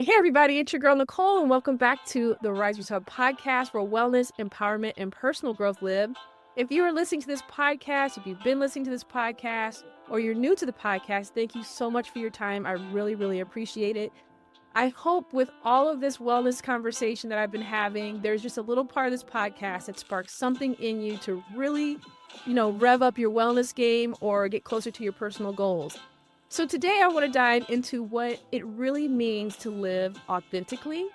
Hey everybody, it's your girl Nicole, and welcome back to the Rise Yourself podcast where wellness, empowerment, and personal growth live. If you are listening to this podcast, if you've been listening to this podcast, or you're new to the podcast, thank you so much for your time. I really, really appreciate it. I hope with all of this wellness conversation that I've been having, there's just a little part of this podcast that sparks something in you to really, rev up your wellness game or get closer to your personal goals. So today I want to dive into what it really means to live authentically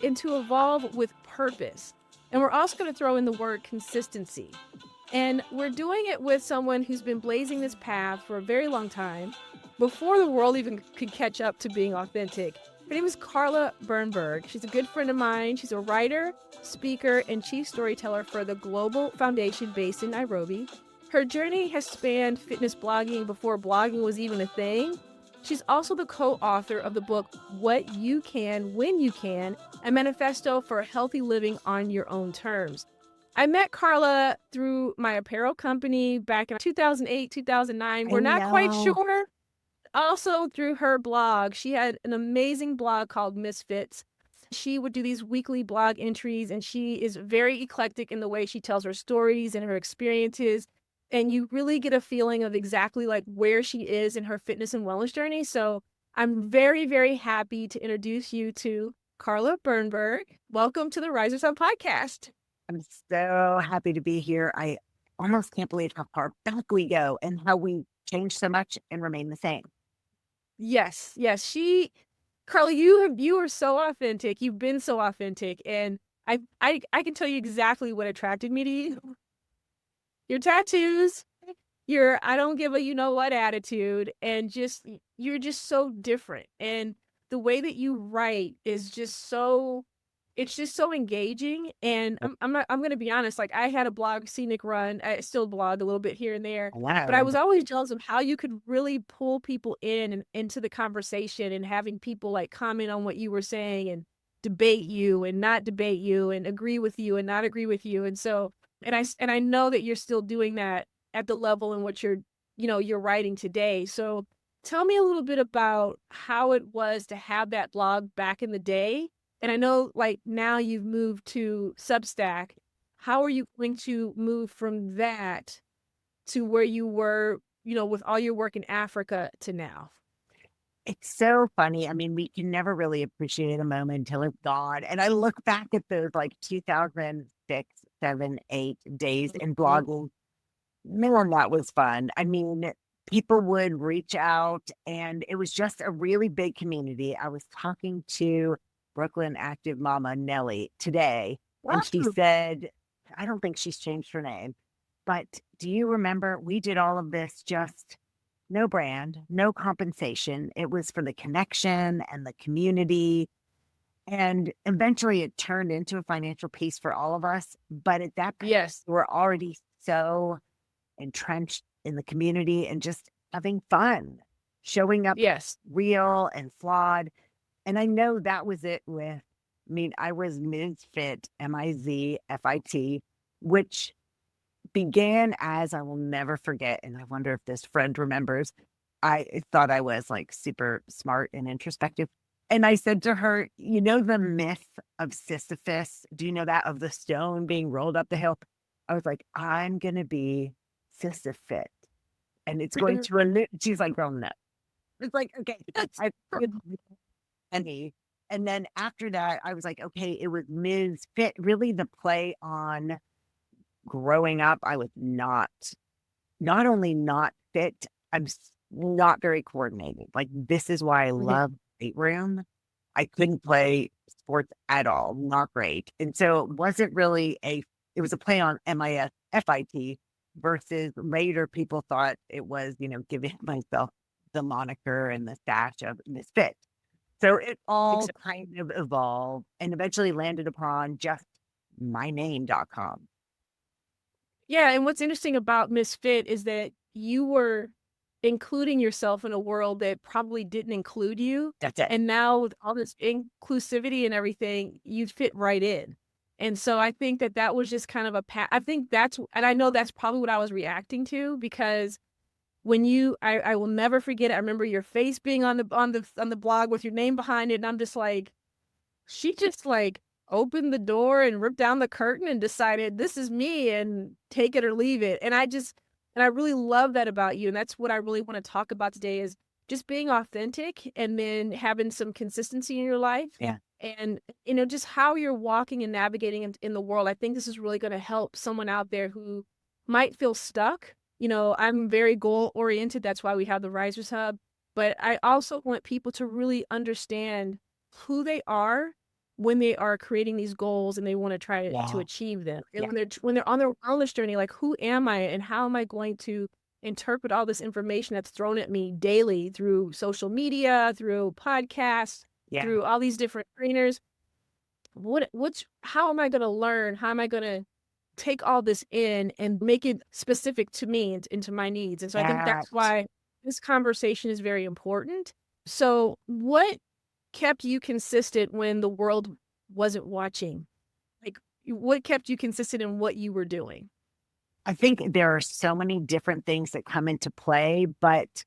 and to evolve with purpose. And we're also going to throw in the word consistency. And we're doing it with someone who's been blazing this path for a very long time, before the world even could catch up to being authentic. Her name is Carla Birnberg. She's a good friend of mine. She's a writer, speaker, and chief storyteller for the Global Foundation based in Nairobi. Her journey has spanned fitness blogging before blogging was even a thing. She's also the co-author of the book, What You Can, When You Can, a manifesto for healthy living on your own terms. I met Carla through my apparel company back in 2008, 2009. I We're not quite know. sure. Also through her blog. She had an amazing blog called Misfits. She would do these weekly blog entries, and she is very eclectic in the way she tells her stories and her experiences. And you really get a feeling of exactly like where she is in her fitness and wellness journey. So I'm very, very happy to introduce you to Carla Birnberg. Welcome to the Rise Yourself podcast. I'm so happy to be here. I almost can't believe how far back we go and how we change so much and remain the same. Yes, yes. Carla, you are so authentic. You've been so authentic, and I can tell you exactly what attracted me to you. Your tattoos, your I don't give a you know what attitude, and just you're just so different. And the way that you write is just so it's just so engaging. And I'm gonna be honest, like I had a blog, Scenic Run. I still blog a little bit here and there, but I Wow. was always jealous of how you could really pull people in and into the conversation and having people like comment on what you were saying and debate you and not debate you and agree with you and not agree with you. And I know that you're still doing that at the level in which you're writing today. So tell me a little bit about how it was to have that blog back in the day. And I know like now you've moved to Substack. How are you going to move from that to where you were, with all your work in Africa to now? It's so funny. I mean, we can never really appreciate a moment until it's gone. And I look back at those like 2006, 7, 8 days in Mhm. blogging. Man, that was fun. I mean, people would reach out and it was just a really big community. I was talking to Brooklyn active mama Nellie today, Wow. and she said, I don't think she's changed her name, but do you remember we did all of this just no brand, no compensation. It was for the connection and the community. And eventually it turned into a financial piece for all of us. But at that point, Yes. we were already so entrenched in the community and just having fun, showing up Yes. real and flawed. And I know that was it with, I mean, I was Mizfit, Mizfit, which began as I will never forget. And I wonder if this friend remembers. I thought I was like super smart and introspective. And I said to her, you know, the myth of Sisyphus, do you know that of the stone being rolled up the hill? I was like, I'm going to be Sisyphus and it's going to she's like, girl, no. It's like, okay, I penny. And then after that, I was like, okay, it was Ms. Fit, really the play on growing up. I was not only not fit, not very coordinated. Like, this is why I Mhm. love weight room. I couldn't play sports at all, not great. And so it wasn't really it was a play on MISFIT versus later people thought it was, giving myself the moniker and the stash of misfit. So it all Exactly. kind of evolved and eventually landed upon just myname.com. Yeah, and what's interesting about Misfit is that you were including yourself in a world that probably didn't include you. That's it. And now with all this inclusivity and everything, you fit right in. And so I think that was just kind of I think and I know that's probably what I was reacting to because I will never forget it. I remember your face being on the blog with your name behind it. And I'm just like, she just like opened the door and ripped down the curtain and decided this is me and take it or leave it. And I really love that about you. And that's what I really want to talk about today is just being authentic and then having some consistency in your life. Yeah. And, just how you're walking and navigating in the world. I think this is really going to help someone out there who might feel stuck. I'm very goal oriented. That's why we have the Risers Hub. But I also want people to really understand who they are when they are creating these goals and they want to try to achieve them. And when they're on their wellness journey, like, who am I and how am I going to interpret all this information that's thrown at me daily through social media, through podcasts, through all these different trainers? How am I going to learn? How am I going to take all this in and make it specific to me and to my needs? And so I think that's why this conversation is very important. So what kept you consistent when the world wasn't watching? Like, what kept you consistent in what you were doing? I think there are so many different things that come into play, but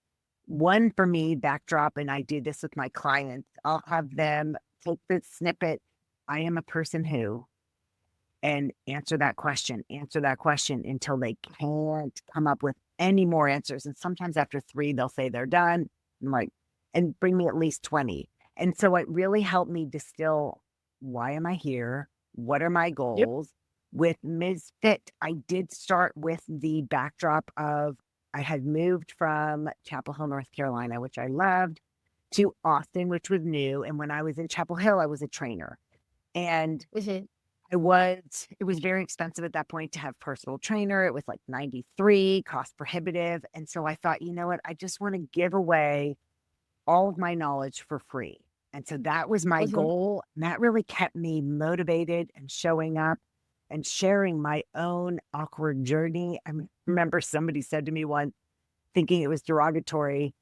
one for me, backdrop, and I do this with my clients, I'll have them take the snippet, I am a person who, and answer that question until they can't come up with any more answers. And sometimes after 3, they'll say they're done. I'm like, and bring me at least 20. And so it really helped me distill, why am I here? What are my goals? Yep. With Ms. Fit, I did start with the backdrop of I had moved from Chapel Hill, North Carolina, which I loved, to Austin, which was new. And when I was in Chapel Hill, I was a trainer. And it was very expensive at that point to have personal trainer. It was like $93, cost prohibitive. And so I thought, you know what? I just want to give away all of my knowledge for free. And so that was my goal. And that really kept me motivated and showing up and sharing my own awkward journey. I remember somebody said to me once, thinking it was derogatory,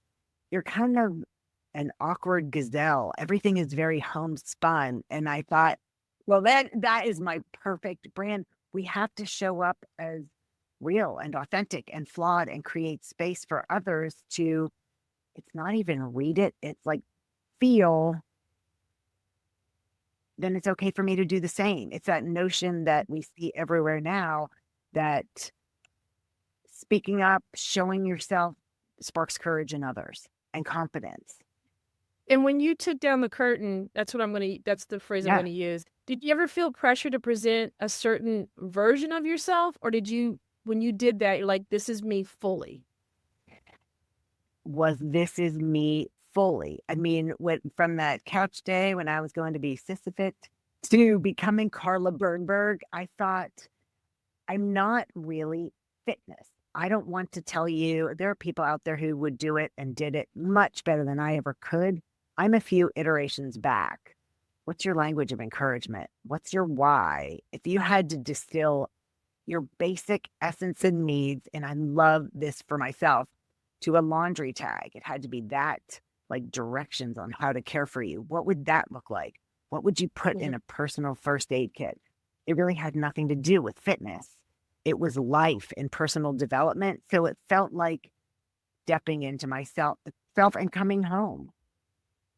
you're kind of an awkward gazelle. Everything is very homespun. And I thought, well, that is my perfect brand. We have to show up as real and authentic and flawed and create space for others to, it's not even read it. It's like feel, then it's okay for me to do the same. It's that notion that we see everywhere now that speaking up, showing yourself sparks courage in others and confidence. And when you took down the curtain, that's the phrase I'm going to use. Did you ever feel pressure to present a certain version of yourself? Or when you did that, you're like, this is me fully? This is me fully. I mean, from that couch day when I was going to be Sisyphus to becoming Carla Birnberg, I thought, I'm not really fitness. I don't want to tell you, there are people out there who would do it and did it much better than I ever could. I'm a few iterations back. What's your language of encouragement? What's your why? If you had to distill your basic essence and needs, and I love this for myself, to a laundry tag, it had to be that, like directions on how to care for you. What would that look like? What would you put in a personal first aid kit? It really had nothing to do with fitness. It was life and personal development. So it felt like stepping into myself and coming home.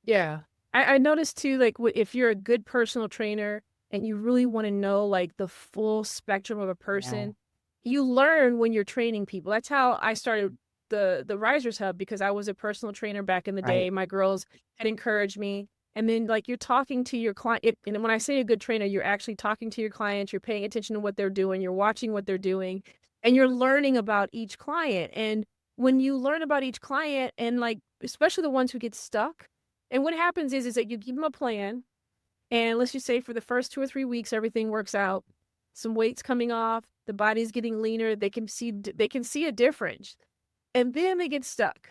Yeah. I noticed too, like, if you're a good personal trainer and you really want to know like the full spectrum of a person, you learn when you're training people. That's how I started the Risers Hub, because I was a personal trainer back in the day. My girls had encouraged me. And then like you're talking to your client. And when I say a good trainer, you're actually talking to your clients. You're paying attention to what they're doing. You're watching what they're doing. And you're learning about each client. And when you learn about each client, and like, especially the ones who get stuck, and what happens is that you give them a plan. And let's just say for the first 2 or 3 weeks, everything works out. Some weight's coming off. The body's getting leaner. They can see a difference. And then they get stuck.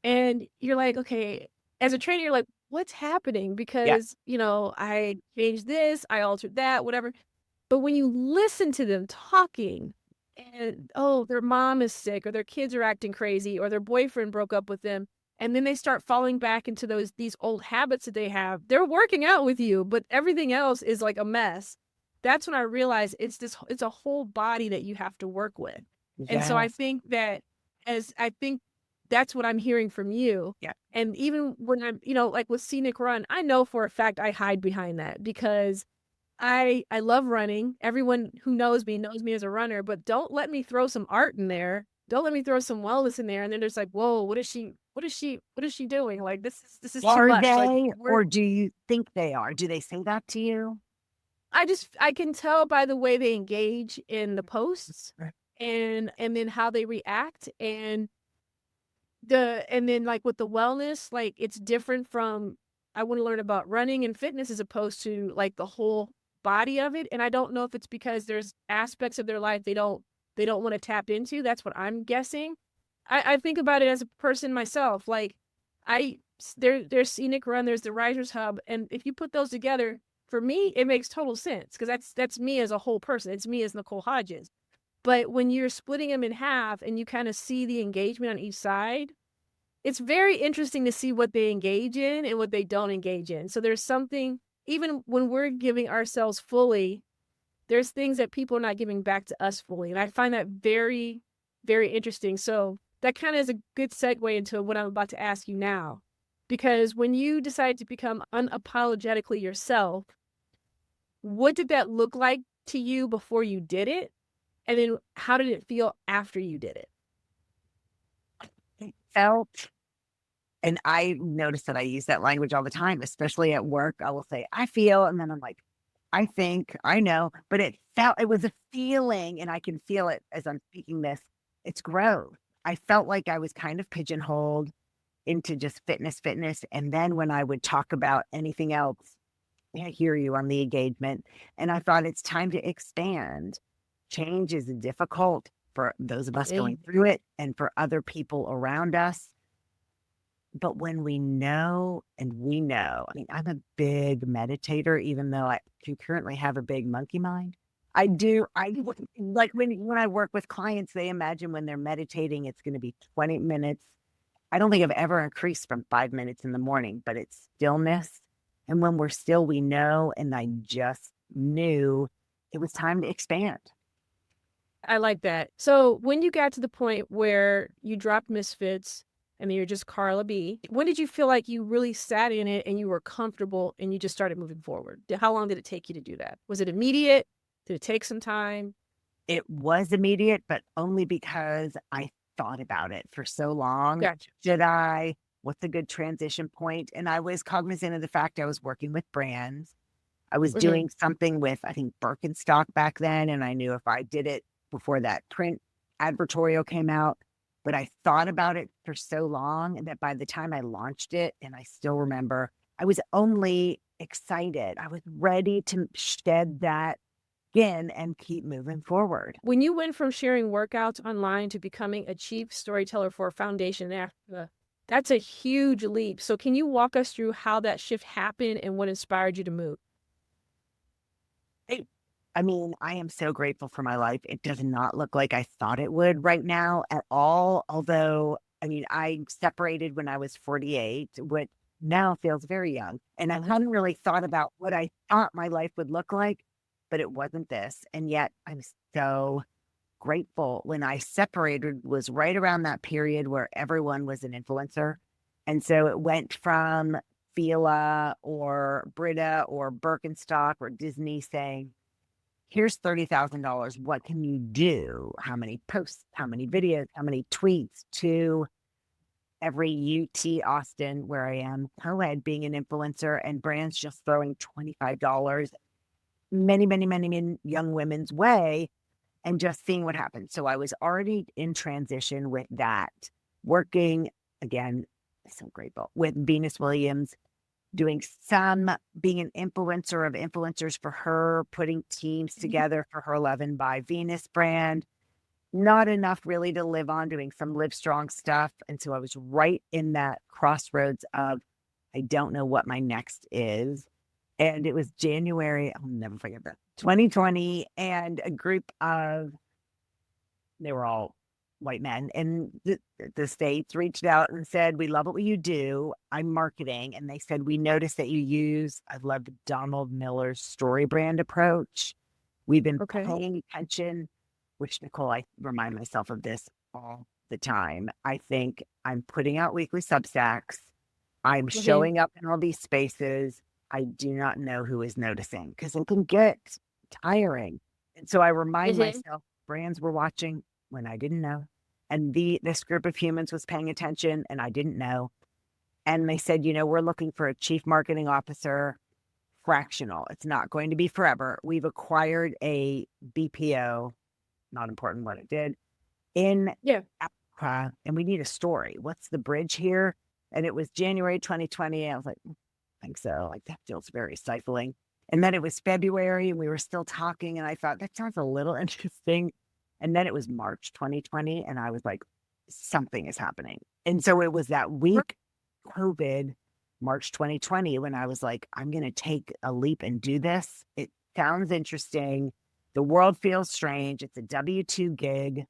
And you're like, okay, as a trainer, you're like, what's happening? Because, I changed this, I altered that, whatever. But when you listen to them talking and, their mom is sick, or their kids are acting crazy, or their boyfriend broke up with them, and then they start falling back into these old habits that they have, they're working out with you, but everything else is like a mess. That's when I realized it's a whole body that you have to work with. Yes. And so I think that as I think that's what I'm hearing from you. Yeah. And even when I'm, like with scenic run, I know for a fact I hide behind that because I love running. Everyone who knows me as a runner, but don't let me throw some art in there. Don't let me throw some wellness in there. And then there's like, whoa, what is she doing? Like this is too Are much. Like they, or do you think they are? Do they say that to you? I can tell by the way they engage in the posts Right. and then how they react and then like with the wellness, like it's different from I want to learn about running and fitness as opposed to like the whole body of it. And I don't know if it's because there's aspects of their life they don't want to tap into. That's what I'm guessing. I think about it as a person myself. Like there's scenic run, there's the risers hub, and if you put those together, for me, it makes total sense because that's me as a whole person. It's me as Nicole Hodges. But when you're splitting them in half and you kind of see the engagement on each side, it's very interesting to see what they engage in and what they don't engage in. So there's something, even when we're giving ourselves fully, there's things that people are not giving back to us fully. And I find that very, very interesting. So that kind of is a good segue into what I'm about to ask you now. Because when you decide to become unapologetically yourself, what did that look like to you before you did it? And then how did it feel after you did it? It felt, and I notice that I use that language all the time, especially at work. I will say, I feel, and then I'm like, I think, I know, but it was a feeling, and I can feel it as I'm speaking this. It's growth. I felt like I was kind of pigeonholed into just fitness. And then when I would talk about anything else, I hear you on the engagement. And I thought it's time to expand. Change is difficult for those of us going through it and for other people around us. But when we know, and we know, I mean, I'm a big meditator, even though I do currently have a big monkey mind. I do. Like when I work with clients, they imagine when they're meditating, it's going to be 20 minutes. I don't think I've ever increased from 5 minutes in the morning, but it's stillness. And when we're still, we know. And I just knew it was time to expand. I like that. So when you got to the point where you dropped Misfits and then you're just Carla B, when did you feel like you really sat in it and you were comfortable and you just started moving forward? How long did it take you to do that? Was it immediate? Did it take some time? It was immediate, but only because I thought about it for so long. Gotcha. Should I? What's a good transition point? And I was cognizant of the fact I was working with brands. I was doing something with, I think, Birkenstock back then. And I knew if I did it before that print advertorial came out, but I thought about it for so long that by the time I launched it, and I still remember, I was only excited. I was ready to shed that skin and keep moving forward. When you went from sharing workouts online to becoming a chief storyteller for a foundation in Africa, that's a huge leap. So can you walk us through how that shift happened and what inspired you to move? I mean, I am so grateful for my life. It does not look like I thought it would right now at all. Although, I mean, I separated when I was 48, which now feels very young. And I hadn't really thought about what I thought my life would look like, but it wasn't this. And yet I'm so grateful. When I separated was right around that period where everyone was an influencer. And so it went from Fila or Brita or Birkenstock or Disney saying, here's $30,000. What can you do? How many posts, how many videos, how many tweets, to every UT Austin where I am co-ed being an influencer and brands just throwing $25 many young women's way and just seeing what happens. So I was already in transition with that, working again, so grateful, with Venus Williams, doing being an influencer of influencers for her, putting teams together for her 11 by Venus brand. Not enough really to live on, doing some Live Strong stuff. And so I was right in that crossroads of, I don't know what my next is. And it was January, I'll never forget that, 2020. And a group of, they were all white men in the States, reached out and said, we love what you do. I'm marketing. And they said, we noticed that you use, I love Donald Miller's story brand approach. We've been paying attention, which, Nicole, I remind myself of this all the time, I think I'm putting out weekly Substacks. I'm Mhm. showing up in all these spaces. I do not know who is noticing because it can get tiring. And so I remind Mhm. myself brands were watching when I didn't know. And this group of humans was paying attention and I didn't know. And they said, we're looking for a chief marketing officer, fractional. It's not going to be forever. We've acquired a BPO, not important what it did, in Yeah. Africa, and we need a story. What's the bridge here? And it was January 2020. I was like, I think so. Like, that feels very stifling. And then it was February and we were still talking. And I thought that sounds a little interesting. And then it was March 2020. And I was like, something is happening. And so it was that week, COVID, March 2020, when I was like, I'm going to take a leap and do this. It sounds interesting. The world feels strange. It's a W-2 gig.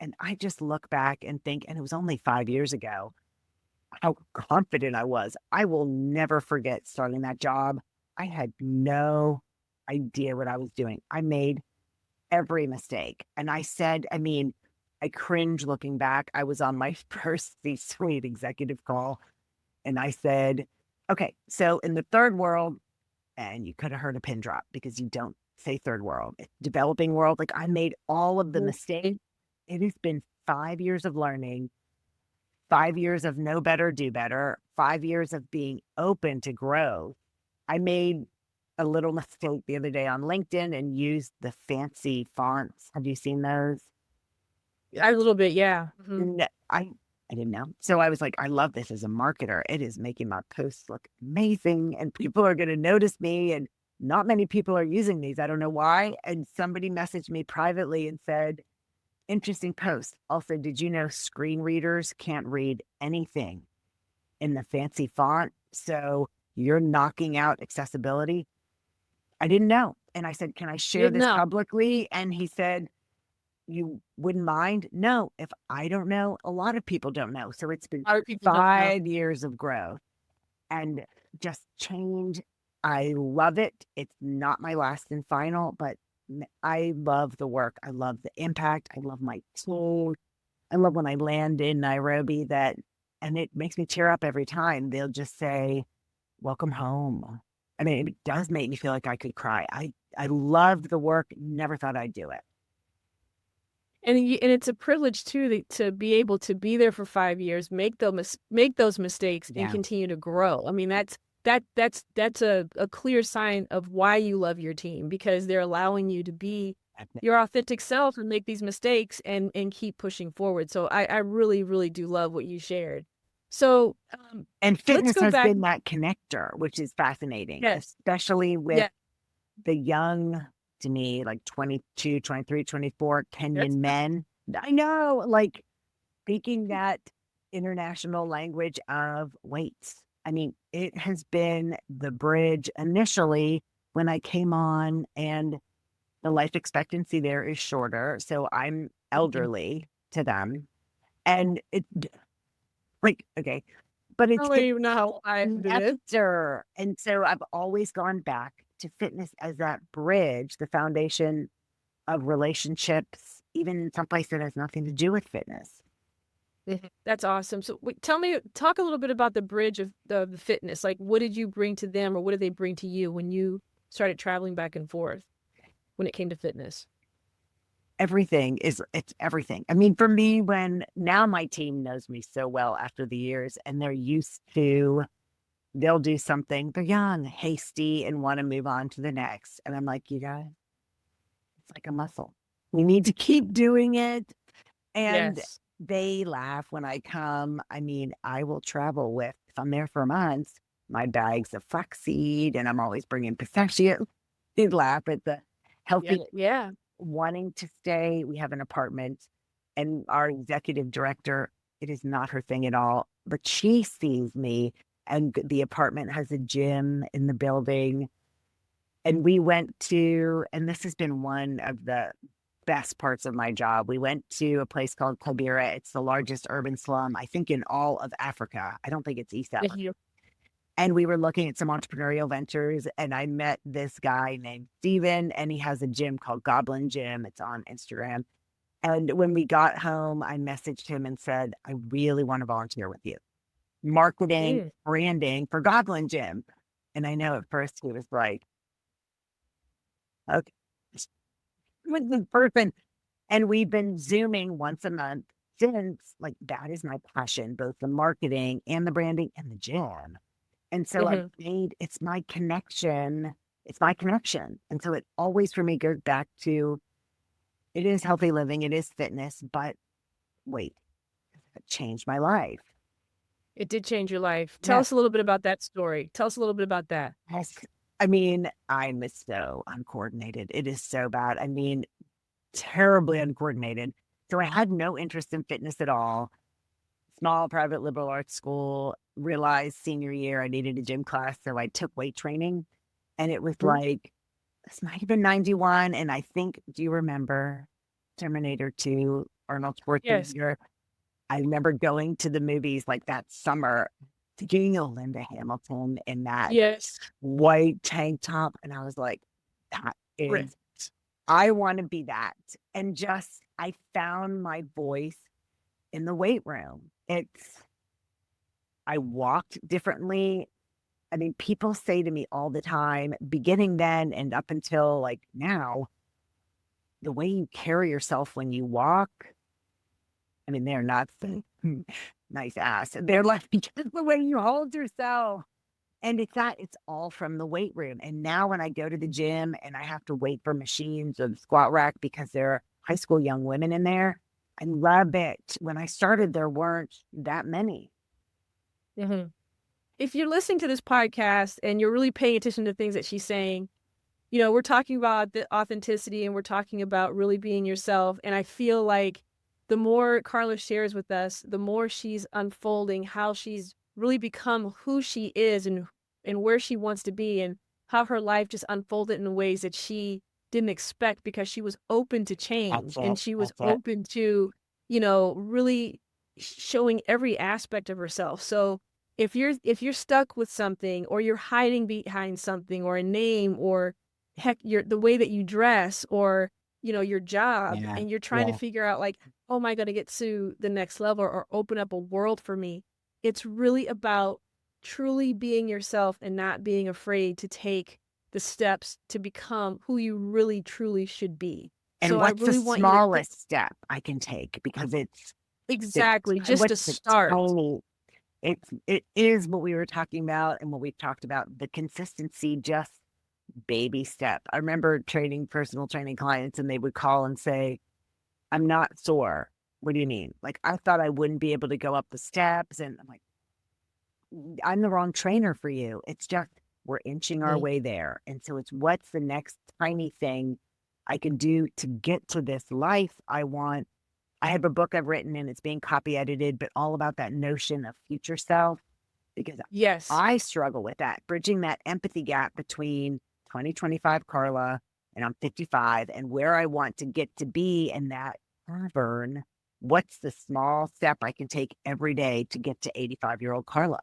And I just look back and think, and it was only 5 years ago, how confident I was. I will never forget starting that job. I had no idea what I was doing. I made every mistake. And I said, I cringe looking back. I was on my first C-suite executive call and I said, okay, so in the third world, and you could have heard a pin drop because you don't say third world, it's developing world. Like I made all of the mistakes. Mhm. It has been 5 years of learning, 5 years of know better, do better, 5 years of being open to grow. I made a little mistake the other day on LinkedIn and used the fancy fonts. Have you seen those? A little bit, yeah. Mhm. No, I didn't know. So I was like, I love this as a marketer. It is making my posts look amazing and people are going to notice me. And not many people are using these. I don't know why. And somebody messaged me privately and said, interesting post. Also, did you know screen readers can't read anything in the fancy font? So you're knocking out accessibility. I didn't know. And I said, can I You share didn't this know. publicly? And he said, you wouldn't mind? No, if I don't know, a lot of people don't know. So it's been Other people don't know. 5 years of growth and just change. I love it. It's not my last and final, but I love the work. I love the impact. I love my team. I love when I land in Nairobi and it makes me tear up every time. They'll just say, welcome home. It does make me feel like I could cry. I loved the work. Never thought I'd do it. And it's a privilege too to be able to be there for 5 years, make those mistakes, and Yeah. continue to grow. I mean, that's a clear sign of why you love your team because they're allowing you to be your authentic self and make these mistakes and keep pushing forward. So I really really do love what you shared. So And let's fitness go has back. been that connector, which is fascinating, Yes, especially with yeah, the young, to me, like 22, 23, 24 that's Kenyan men. I know, like speaking that international language of weights. It has been the bridge initially when I came on, and the life expectancy there is shorter. So I'm elderly to them. And it, like, okay, but I it's don't even know how I did it. connector. And so I've always gone back to fitness as that bridge, the foundation of relationships, even in some place that has nothing to do with fitness. That's awesome. So talk a little bit about the bridge of the fitness. Like, what did you bring to them, or what did they bring to you when you started traveling back and forth when it came to fitness? It's everything. For me, when now my team knows me so well after the years and they're used to, they'll do something, they're young, hasty, and want to move on to the next. And I'm like, you guys, it's like a muscle. We need to keep doing it. And Yes. they laugh when I come. I will travel with, if I'm there for months, my bags of flaxseed and I'm always bringing pistachio. They laugh at the Yeah. healthy Yeah. wanting to stay. We have an apartment and our executive director, it is not her thing at all, but she sees me and the apartment has a gym in the building. And we went to, and this has been one of the best parts of my job. We went to a place called Kibera. It's the largest urban slum, I think, in all of Africa. I don't think it's East Yeah. Africa. And we were looking at some entrepreneurial ventures, and I met this guy named Steven, and he has a gym called Goblin Gym. It's on Instagram. And when we got home, I messaged him and said, I really want to volunteer with you. Marketing, Mm. branding for Goblin Gym. And I know at first he was like, okay, with the person. And we've been Zooming once a month since. Like, that is my passion, both the marketing and the branding and the gym. And so I made it's my connection. It's my connection. And so it always for me goes back to it is healthy living, it is fitness, but wait, it changed my life. It did change your life. Tell Yes. us a little bit about that story. Tell us a little bit about that. Yes. I mean, I'm so uncoordinated. It is so bad. I mean, terribly uncoordinated. So I had no interest in fitness at all. Small private liberal arts school, realized senior year I needed a gym class. So I took weight training. And it was like, this might have been 91. And I think, do you remember Terminator 2, Arnold Yes. Schwarzenegger? I remember going to the movies like that summer, seeing Linda Hamilton in that Yes. white tank top. And I was like, that is, Right. I want to be that. And just, I found my voice in the weight room. I walked differently. I mean, people say to me all the time, beginning then and up until like now, the way you carry yourself when you walk, I mean, they're not nice ass. They're like, just the way you hold yourself. And it's all from the weight room. And now when I go to the gym and I have to wait for machines or the squat rack because there are high school young women in there, I love it. When I started, there weren't that many. If you're listening to this podcast and you're really paying attention to things that she's saying, you know, we're talking about the authenticity and we're talking about really being yourself. And I feel like the more Carla shares with us, the more she's unfolding how she's really become who she is and where she wants to be, and how her life just unfolded in ways that she didn't expect because she was open to change and she was open to, you know, really showing every aspect of herself. So if you're stuck with something, or you're hiding behind something, or a name, or heck, the way that you dress, or, you know, your job, and you're trying to figure out like, oh, am I going to get to the next level or open up a world for me? It's really about truly being yourself and not being afraid to take the steps to become who you really truly should be. And so what's I really the want you to smallest step I can take? Because exactly just to start. It is what we were talking about and what we've talked about, the consistency, just baby step. I remember training personal training clients and they would call and say, I'm not sore. What do you mean? Like, I thought I wouldn't be able to go up the steps. And I'm like, I'm the wrong trainer for you. It's just, we're inching our way there. And so it's what's the next tiny thing I can do to get to this life I want. I have a book I've written and it's being copy edited, but all about that notion of future self, because Yes. I struggle with that, bridging that empathy gap between 2025 Carla and I'm 55 and where I want to get to be in that cavern. What's the small step I can take every day to get to 85-year-old Carla?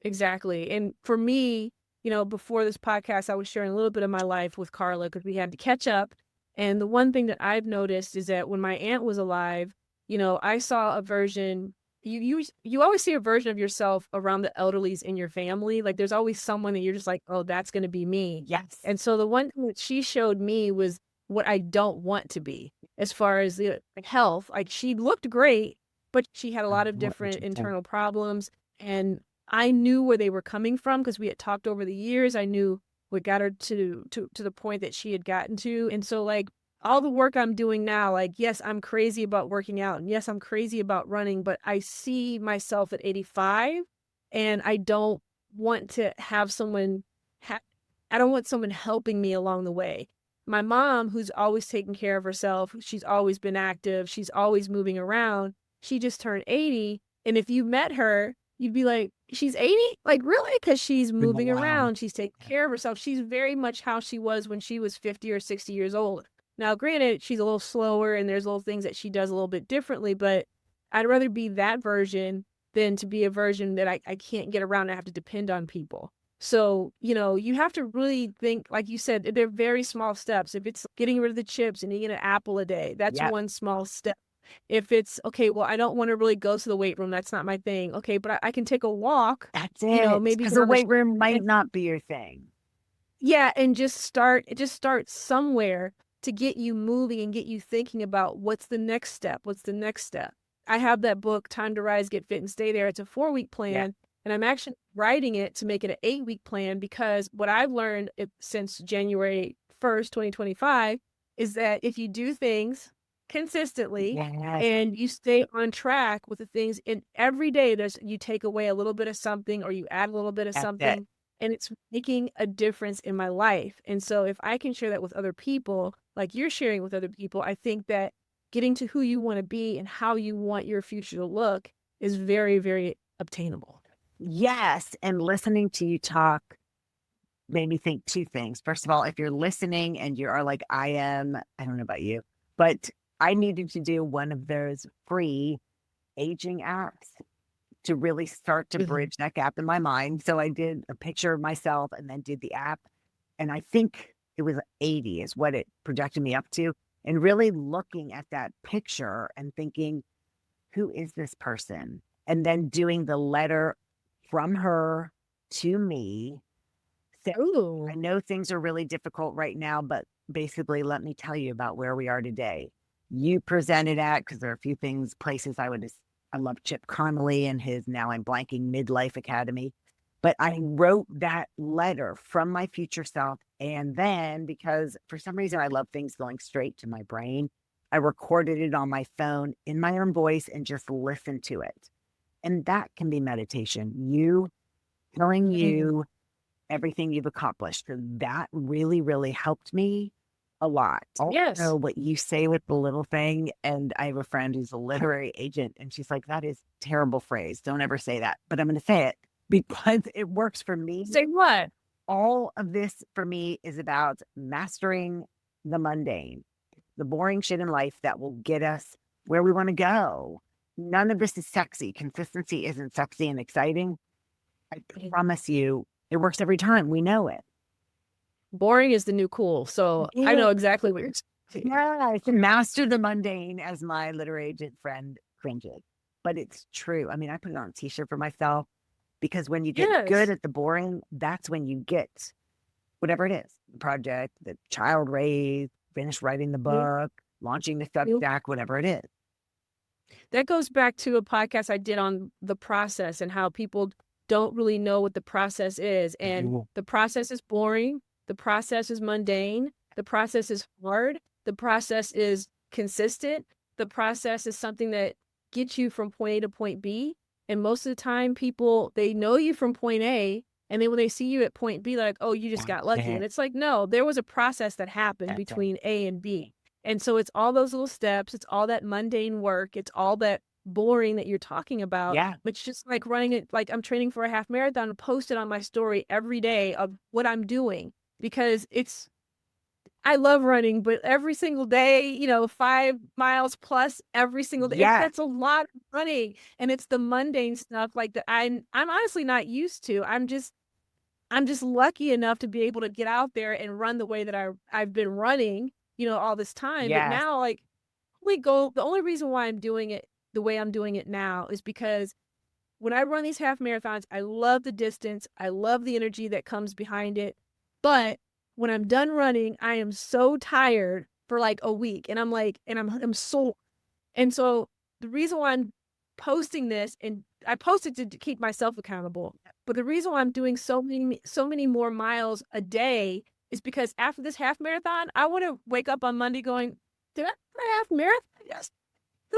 Exactly. And for me, you know, before this podcast, I was sharing a little bit of my life with Carla because we had to catch up. And the one thing that I've noticed is that when my aunt was alive, you know, I saw a version. You always see a version of yourself around the elderlies in your family. Like there's always someone that you're just like, oh, that's going to be me. Yes. And so the one thing that she showed me was what I don't want to be as far as the health. Like she looked great, but she had a lot of different internal problems. And I knew where they were coming from because we had talked over the years. I knew what got her to the point that she had gotten to. And so like all the work I'm doing now, like, yes, I'm crazy about working out and yes, I'm crazy about running, but I see myself at 85 and I don't want to have someone, I don't want someone helping me along the way. My mom, who's always taken care of herself, she's always been active, she's always moving around. She just turned 80. And if you met her, you'd be like, she's 80? Like, really? Because she's moving around. She's taking care of herself. She's very much how she was when she was 50 or 60 years old. Now, granted, she's a little slower and there's little things that she does a little bit differently, but I'd rather be that version than to be a version that I can't get around and I have to depend on people. So, you have to really think, like you said, they're very small steps. If it's getting rid of the chips and eating an apple a day, that's Yep. one small step. If it's, okay, well, I don't want to really go to the weight room. That's not my thing. Okay, but I can take a walk, That's it. maybe Because get the on the, weight room might and not be your thing. yeah, and just start somewhere to get you moving and get you thinking about what's the next step. What's the next step? I have that book, Time to Rise, Get Fit, and Stay There. It's a 4-week Yeah. plan, and I'm actually writing it to make it an 8-week plan because what I've learned since January 1st, 2025, is that if you do things consistently Yes. and you stay on track with the things, and every day you take away a little bit of something or you add a little bit of That's it. something, and it's making a difference in my life. And so if I can share that with other people, like you're sharing with other people, I think that getting to who you want to be and how you want your future to look is very, very obtainable. Yes. And listening to you talk made me think two things. First of all, if you're listening and you are like, I am, I don't know about you, but I needed to do one of those free aging apps to really start to Mhm. bridge that gap in my mind. So I did a picture of myself and then did the app. And I think it was 80 is what it projected me up to. And really looking at that picture and thinking, who is this person? And then doing the letter from her to me. So Ooh. I know things are really difficult right now, but basically, let me tell you about where we are today. You presented at, because there are a few places I love Chip Connolly and his Now I'm Blanking Midlife Academy. But I wrote that letter from my future self. And then, because for some reason I love things going straight to my brain, I recorded it on my phone in my own voice and just listened to it. And that can be meditation. You telling Mhm. you everything you've accomplished. So that really, really helped me a lot. Yes. Also, what you say with the little thing, and I have a friend who's a literary agent, and she's like, that is a terrible phrase. Don't ever say that. But I'm going to say it because it works for me. Say what? All of this for me is about mastering the mundane, the boring shit in life that will get us where we want to go. None of this is sexy. Consistency isn't sexy and exciting. I promise you, it works every time. We know it. Boring is the new cool. So I Yeah. know exactly what you're saying. Yeah, I can master the mundane, as my literary agent friend cringes. But it's true. I mean, I put it on a t-shirt for myself because when you get good Yes. at the boring, that's when you get whatever it is, the project, the child raised, finish writing the Mhm. book, launching the You- Substack, whatever it is. That goes back to a podcast I did on the process and how people don't really know what the process is. And Mhm. the process is boring. The process is mundane. The process is hard. The process is consistent. The process is something that gets you from point A to point B. And most of the time, people, they know you from point A. And then when they see you at point B, they're like, oh, you just got That's lucky. And it. it's like, no, there was a process that happened That's it. between A and B. And so it's all those little steps. It's all that mundane work. It's all that boring that you're talking about. Yeah. It's just like running it, like I'm training for a half marathon and post it on my story every day of what I'm doing because I love running, but every single day, 5 miles plus every single day, Yes. that's a lot of running. And it's the mundane stuff like that I'm honestly not used to. I'm just lucky enough to be able to get out there and run the way that I've been running, all this time. But Yes. now, like, the only reason why I'm doing it the way I'm doing it now is because when I run these half marathons, I love the distance. I love the energy that comes behind it. But when I'm done running, I am so tired for like a week and I'm sore. And so the reason why I'm posting this, and I posted to keep myself accountable, but the reason why I'm doing so many more miles a day is because after this half marathon, I want to wake up on Monday going, did I half marathon? Yes.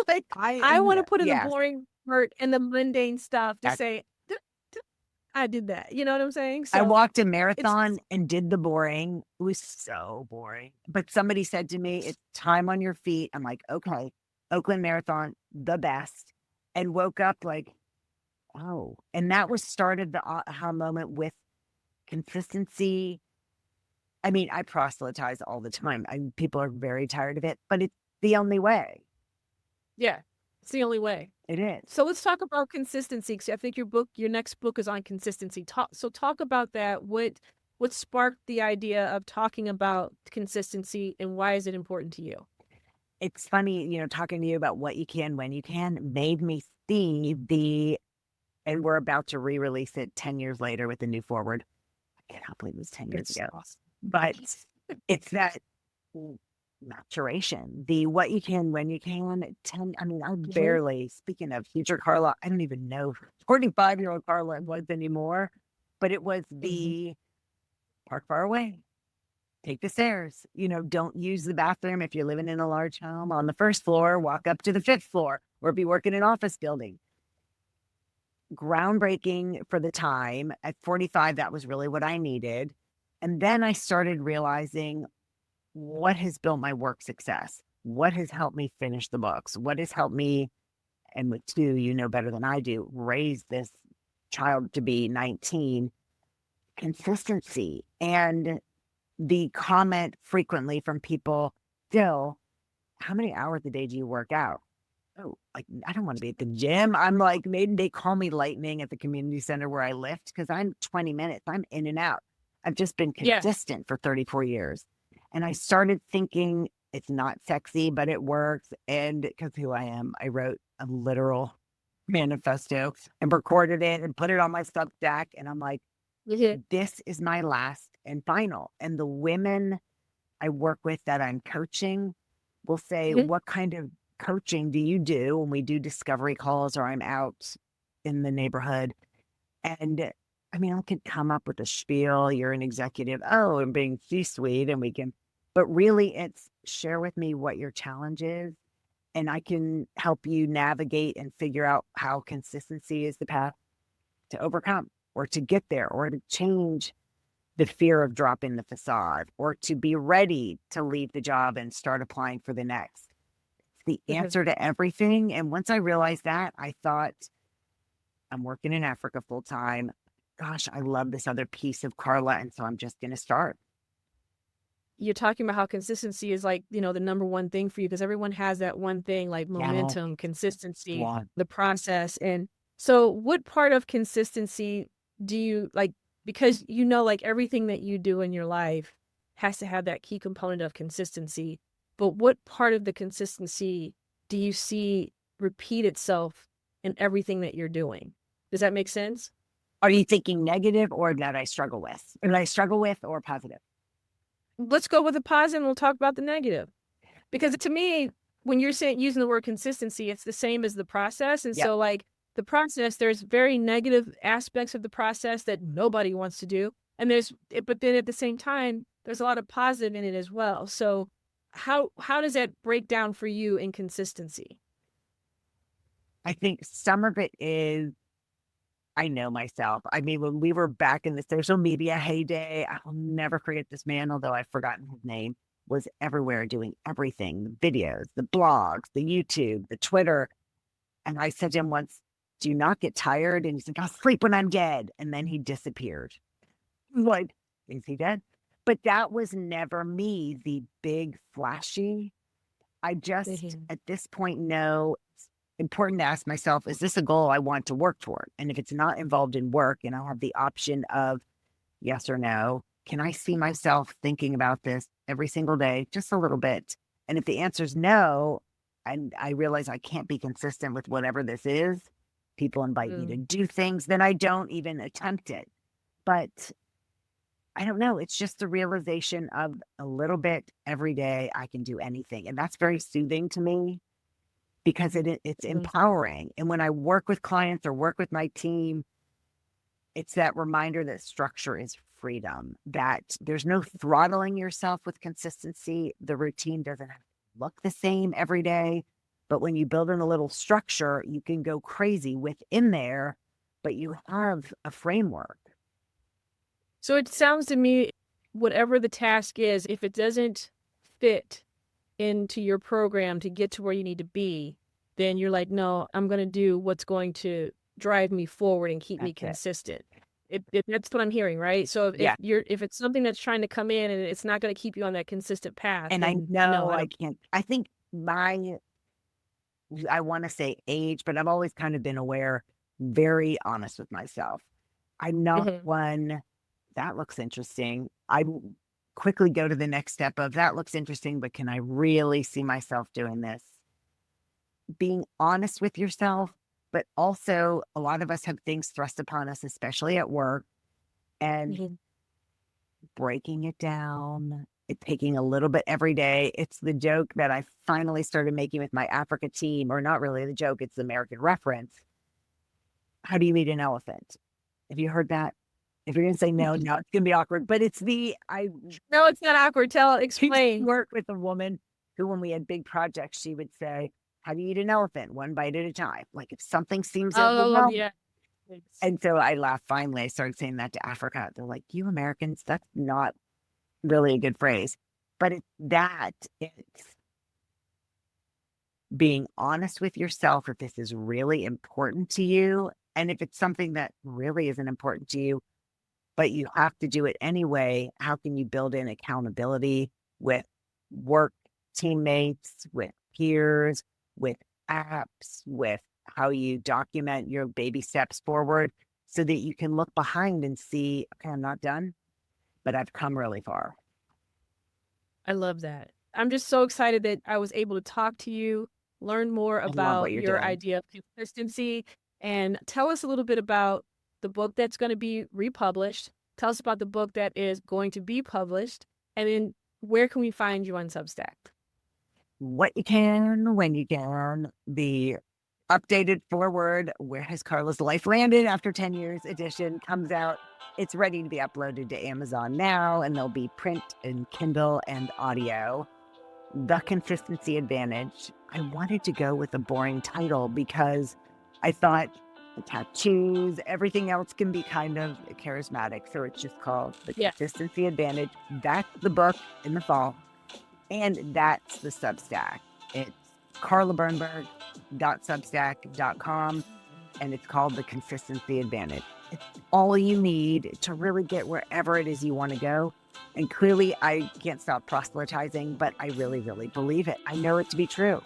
Like I I am, want to put in the yes. boring part and the mundane stuff to That's say, I did that. You know what I'm saying? I So walked a it's marathon and did the boring. It was so boring. But somebody said to me, it's time on your feet. I'm like, okay, Oakland Marathon, the best. And woke up like, oh. And that was started the aha moment with consistency. I mean, I proselytize all the time. People are very tired of it, but it's the only way. yeah. It's the only way. It is. So let's talk about consistency, because I think your next book is on consistency. Talk about that. What sparked the idea of talking about consistency, and why is it important to you? It's funny, talking to you about what you can, when you can, made me see and we're about to re-release it 10 years later with the new forward. I cannot believe it was 10 years ago. Awesome. But it's that maturation, the what you can, when you can. I barely, speaking of future Carla, I don't even know 45-year-old Carla was anymore, but it was the park far away, take the stairs, don't use the bathroom if you're living in a large home on the first floor, walk up to the 5th floor, or be working in an office building. Groundbreaking for the time. At 45, that was really what I needed. And then I started realizing what has built my work success, what has helped me finish the books, what has helped me, and with 2, better than I do, raise this child to be 19, consistency. And the comment frequently from people still, how many hours a day do you work out? Oh, like, I don't want to be at the gym. I'm like, maybe they call me lightning at the community center where I lift, because I'm 20 minutes. I'm in and out. I've just been consistent for 34 years. And I started thinking it's not sexy, but it works. And because who I am, I wrote a literal manifesto and recorded it and put it on my Substack. And I'm like, this is my last and final. And the women I work with that I'm coaching will say, what kind of coaching do you do when we do discovery calls or I'm out in the neighborhood? And I can come up with a spiel. You're an executive. Oh, and being C-suite, and we can, but really it's share with me what your challenge is. And I can help you navigate and figure out how consistency is the path to overcome or to get there or to change the fear of dropping the facade or to be ready to leave the job and start applying for the next. The answer to everything. And once I realized that, I thought, I'm working in Africa full time. Gosh, I love this other piece of Carla. And so I'm just going to start. You're talking about how consistency is like, the number one thing for you, because everyone has that one thing, like momentum, consistency, the process. And so what part of consistency do you like? Because like everything that you do in your life has to have that key component of consistency. But what part of the consistency do you see repeat itself in everything that you're doing? Does that make sense? Are you thinking negative or that I struggle with? Or that I struggle with or positive? Let's go with the positive and we'll talk about the negative. Because to me, when you're using the word consistency, it's the same as the process. And so like the process, there's very negative aspects of the process that nobody wants to do. And but then at the same time, there's a lot of positive in it as well. So how does that break down for you in consistency? I think some of it is, I know myself. When we were back in the social media heyday, I will never forget this man, although I've forgotten his name, was everywhere doing everything, the videos, the blogs, the YouTube, the Twitter. And I said to him once, do you not get tired? And he's like, I'll sleep when I'm dead. And then he disappeared. Like, is he dead? But that was never me, the big flashy. I just, at this point, know it's important to ask myself, is this a goal I want to work toward? And if it's not involved in work and I'll have the option of yes or no, can I see myself thinking about this every single day, just a little bit? And if the answer is no, and I realize I can't be consistent with whatever this is, people invite me to do things, then I don't even attempt it. But I don't know. It's just the realization of a little bit every day I can do anything. And that's very soothing to me because it's empowering. And when I work with clients or work with my team, it's that reminder that structure is freedom, that there's no throttling yourself with consistency. The routine doesn't have to look the same every day. But when you build in a little structure, you can go crazy within there, but you have a framework. So it sounds to me, whatever the task is, if it doesn't fit into your program to get to where you need to be, then you're like, no, I'm going to do what's going to drive me forward and keep me consistent. That's what I'm hearing, right? So if it's something that's trying to come in and it's not going to keep you on that consistent path. And I know I can't. I think my I want to say age, but I've always kind of been aware, very honest with myself. I'm not Mhm. one that looks interesting. I quickly go to the next step of that looks interesting, but can I really see myself doing this? Being honest with yourself, but also a lot of us have things thrust upon us, especially at work, and Mhm. breaking it down, it taking a little bit every day. It's the joke that I finally started making with my Africa team, or not really the joke, it's the American reference. How do you eat an elephant? Have you heard that? If you're gonna say no, no, it's gonna be awkward. But it's I No, it's not awkward. used to Explain. work with a woman who, when we had big projects, she would say, "How do you eat an elephant? One bite at a time." Like if something seems Oh, overwhelming. yeah. And so I laughed. Finally, I started saying that to Africa. They're like, "You Americans, that's not really a good phrase." But it's being honest with yourself if this is really important to you. And if it's something that really isn't important to you, but you have to do it anyway, how can you build in accountability with work teammates, with peers, with apps, with how you document your baby steps forward so that you can look behind and see, okay, I'm not done, but I've come really far. I love that. I'm just so excited that I was able to talk to you, learn more I love what about you're your doing. idea of consistency, and tell us a little bit about the book that's going to be republished. Tell us about the book that is going to be published, and then where can we find you on Substack? What you can, when you can, the updated forward, Where Has Carla's Life Landed After 10 Years edition comes out. It's ready to be uploaded to Amazon now, and there'll be print and Kindle and audio. The Consistency Advantage. I wanted to go with a boring title because I thought the tattoos, everything else can be kind of charismatic. So it's just called The Yes. Consistency Advantage. That's the book in the fall. And that's the Substack. It's carlabirnberg.substack.com, and it's called The Consistency Advantage. It's all you need to really get wherever it is you want to go. And clearly, I can't stop proselytizing, but I really, really believe it. I know it to be true.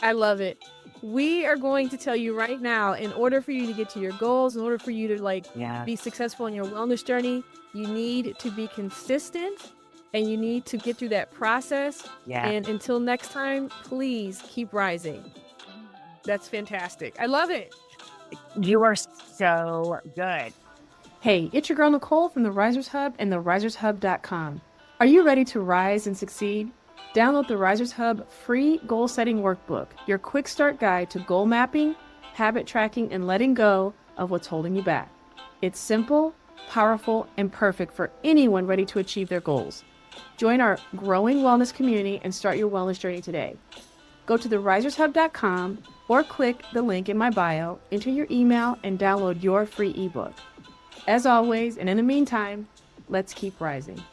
I love it. We are going to tell you right now, in order for you to get to your goals, in order for you to be successful in your wellness journey, you need to be consistent and you need to get through that process. Yeah. And until next time, please keep rising. That's fantastic. I love it. You are so good. Hey, it's your girl Nicole from the Risers Hub and therisershub.com. Are you ready to rise and succeed? Download the Risers Hub free goal setting workbook, your quick start guide to goal mapping, habit tracking, and letting go of what's holding you back. It's simple, powerful, and perfect for anyone ready to achieve their goals. Join our growing wellness community and start your wellness journey today. Go to therisershub.com or click the link in my bio, enter your email, and download your free ebook. As always, and in the meantime, let's keep rising.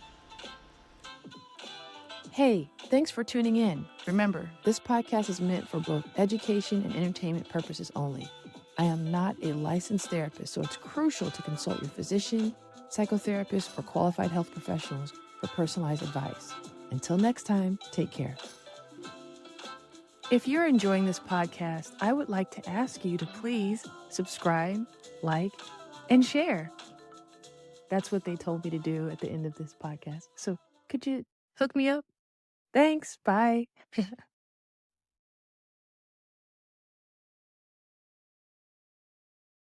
Hey, thanks for tuning in. Remember, this podcast is meant for both education and entertainment purposes only. I am not a licensed therapist, so it's crucial to consult your physician, psychotherapist, or qualified health professionals for personalized advice. Until next time, take care. If you're enjoying this podcast, I would like to ask you to please subscribe, like, and share. That's what they told me to do at the end of this podcast. So could you hook me up? Thanks. Bye.